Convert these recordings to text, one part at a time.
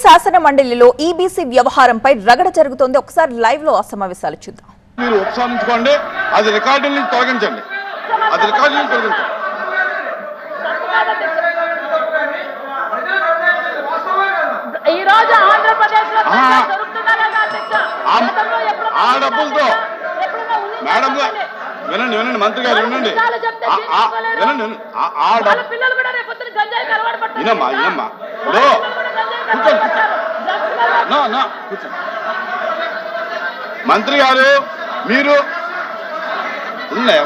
శాసన మండలిలో ఈబీసీ వ్యవహారంపై రగడ జరుగుతోంది. ఒకసారి లైవ్ లో ఆ సమావేశాలు చూద్దాం. మీరు ఉపసంహరించుకోండి, అది రికార్డుల నుంచి తొలగించండి, అది రికార్డుల నుంచి తొలగించండి. ఈ రోజు ఆంధ్రప్రదేశ్ లో ఆ డబ్బులతో మేడం వినండి వినండి మంత్రి గారు వినండి వినండి ఆ డబ్బు వినమ్మా వినమ్మా ఇప్పుడు కూర్చోండి మంత్రి గారు మీరు ఉన్నాయి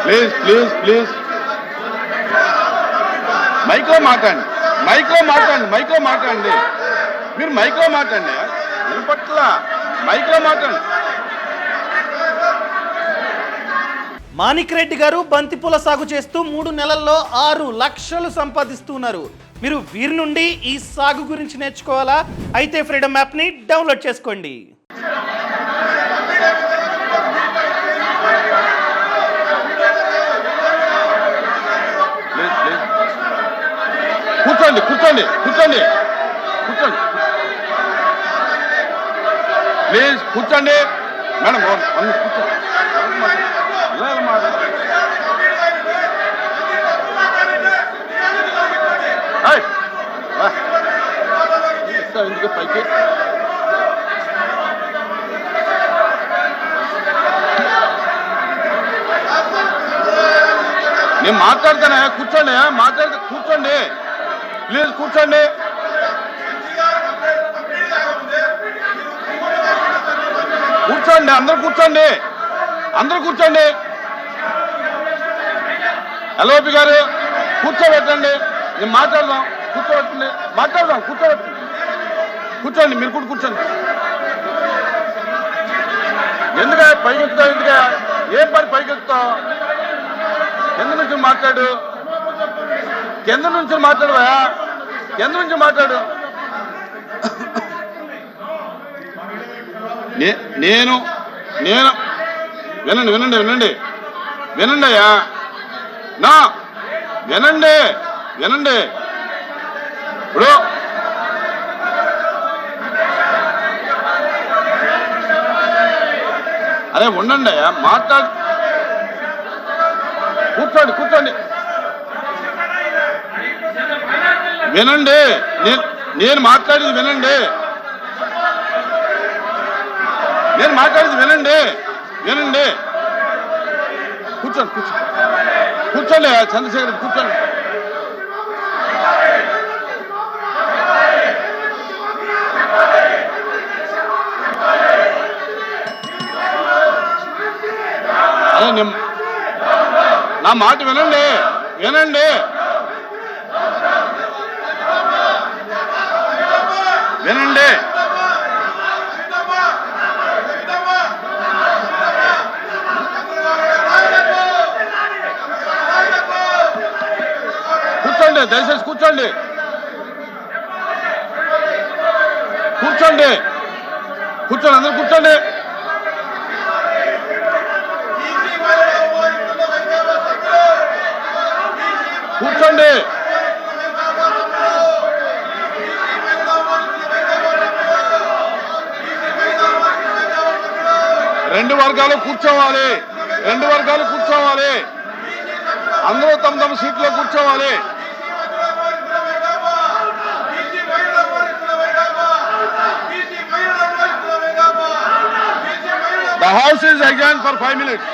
ప్లీజ్ ప్లీజ్ ప్లీజ్ మైక్లో మాట్లాడండి, మైక్లో మాట్లాడండి, మైక్లో మాట్లాడండి, మీరు మైక్లో మాట్లాడండి, మీరు పట్ల మైక్లో మాట్లాడండి. మాణిక్ రెడ్డి గారు బంతిపూల సాగు చేస్తూ 3 నెలల్లో 6 లక్షలు సంపాదిస్తున్నారు. మీరు వీరి నుండి ఈ సాగు గురించి నేర్చుకోవాలా? అయితే ఫ్రీడమ్ యాప్ని డౌన్లోడ్ చేసుకోండి. కూర్చోండి కూర్చోండి కూర్చోండి కూర్చోండి ప్లీజ్ కూర్చోండి మేడం కూర్చోండి. ఎందుకు పైకి నేను మాట్లాడతానే, కూర్చోండి కూర్చోండి ప్లీజ్ కూర్చోండి. కూర్చోండి అందరూ కూర్చోండి, అందరూ కూర్చోండి. ఎల్ఓపి గారు కూర్చోబెట్టండి, నేను మాట్లాడదాం, కూర్చోబెట్టండి, మాట్లాడదాం, కూర్చోబెట్టండి, కూర్చోండి, మీరు కూడా కూర్చోండి. ఎందుక పైకెత్తుతావు, ఎందుక ఏం పని పైకెత్తుతావు? కింద నుంచి మాట్లాడు, కింద నుంచి మాట్లాడవా, కింద నుంచి మాట్లాడు. నేను వినండి వినండి వినండి వినండి అయ్యా, నా వినండి వినండి. ఇప్పుడు అదే ఉండండి అయ్యా, మాట్లాడు, కూర్చోండి కూర్చోండి వినండి. నేను మాట్లాడేది వినండి, నేను మాట్లాడేది వినండి వినండి. కూర్చోండి కూర్చోండి కూర్చోండి చంద్రశేఖర్ కూర్చోండి. అదే నా మాట వినండి వినండి వినండి. కూర్చోండి దయచేసి కూర్చోండి కూర్చోండి కూర్చోండి అందరూ కూర్చోండి. కూర్చోండి. రెండు వర్గాలు కూర్చోవాలి, రెండు వర్గాలు కూర్చోవాలి, అందరూ తమ తమ సీట్లో కూర్చోవాలి. The house is adjourned for 5 minutes.